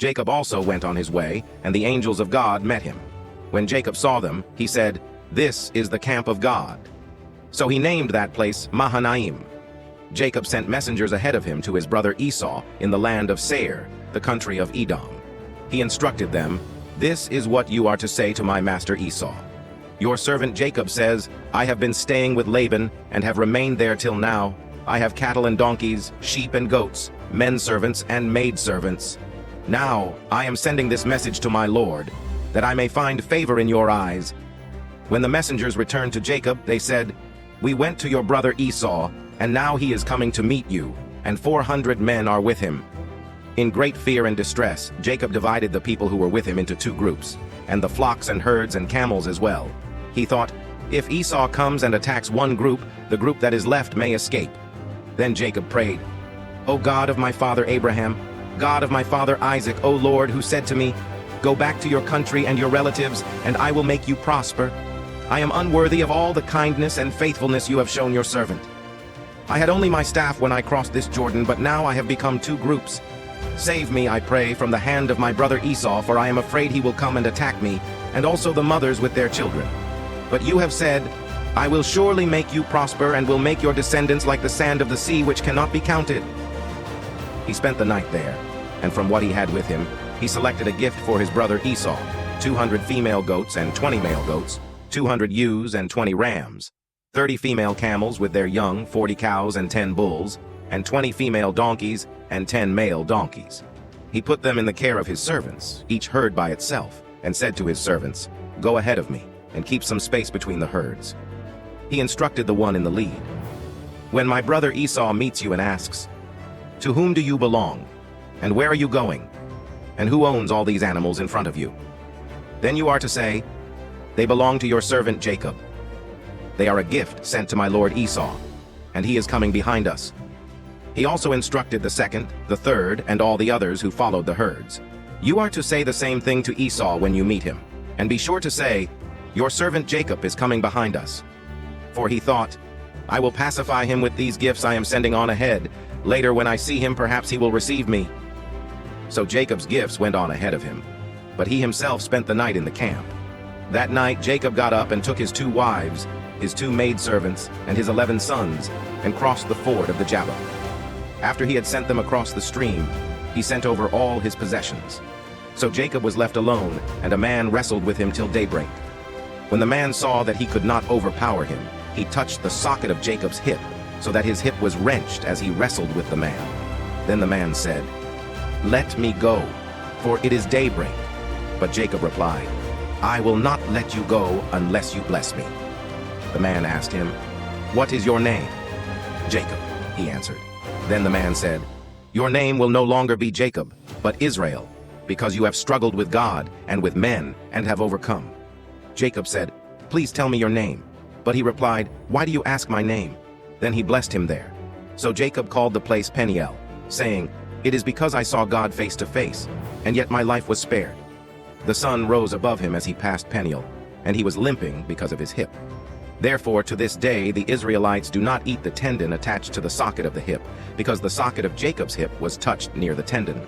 Jacob also went on his way, and the angels of God met him. When Jacob saw them, he said, "This is the camp of God." So he named that place Mahanaim. Jacob sent messengers ahead of him to his brother Esau in the land of Seir, the country of Edom. He instructed them, "This is what you are to say to my master Esau. Your servant Jacob says, I have been staying with Laban and have remained there till now. I have cattle and donkeys, sheep and goats, men servants and maid servants. Now I am sending this message to my lord, that I may find favor in your eyes." When the messengers returned to Jacob, they said, "We went to your brother Esau, and now he is coming to meet you, and 400 men are with him." In great fear and distress, Jacob divided the people who were with him into 2 groups, and the flocks and herds and camels as well. He thought, if Esau comes and attacks one group, the group that is left may escape. Then Jacob prayed, "O God of my father Abraham, God of my father Isaac, O Lord, who said to me, 'Go back to your country and your relatives, and I will make you prosper,' I am unworthy of all the kindness and faithfulness you have shown your servant. I had only my staff when I crossed this Jordan, but now I have become 2 groups. Save me, I pray, from the hand of my brother Esau, for I am afraid he will come and attack me, and also the mothers with their children. But you have said, 'I will surely make you prosper and will make your descendants like the sand of the sea, which cannot be counted.'" He spent the night there, and from what he had with him, he selected a gift for his brother Esau, 200 female goats and 20 male goats, 200 ewes and 20 rams, 30 female camels with their young, 40 cows and 10 bulls, and 20 female donkeys and 10 male donkeys. He put them in the care of his servants, each herd by itself, and said to his servants, "Go ahead of me, and keep some space between the herds." He instructed the one in the lead, "When my brother Esau meets you and asks, 'To whom do you belong? And where are you going? And who owns all these animals in front of you?' Then you are to say, 'They belong to your servant Jacob. They are a gift sent to my lord Esau, and he is coming behind us.'" He also instructed the second, the third, and all the others who followed the herds, "You are to say the same thing to Esau when you meet him, and be sure to say, 'Your servant Jacob is coming behind us.'" For he thought, "I will pacify him with these gifts I am sending on ahead. Later when I see him, perhaps he will receive me." So Jacob's gifts went on ahead of him, but he himself spent the night in the camp. That night Jacob got up and took his 2 wives, his 2 maidservants, and his 11 sons, and crossed the ford of the Jabbok. After he had sent them across the stream, he sent over all his possessions. So Jacob was left alone, and a man wrestled with him till daybreak. When the man saw that he could not overpower him, he touched the socket of Jacob's hip, so that his hip was wrenched as he wrestled with the man. Then the man said, "Let me go, for it is daybreak." But Jacob replied, "I will not let you go unless you bless me." The man asked him, "What is your name?" "Jacob," he answered. Then the man said, "Your name will no longer be Jacob, but Israel, because you have struggled with God and with men and have overcome." Jacob said, "Please tell me your name." But he replied, "Why do you ask my name?" Then he blessed him there. So Jacob called the place Peniel, saying, "It is because I saw God face to face, and yet my life was spared." The sun rose above him as he passed Peniel, and he was limping because of his hip. Therefore to this day the Israelites do not eat the tendon attached to the socket of the hip, because the socket of Jacob's hip was touched near the tendon.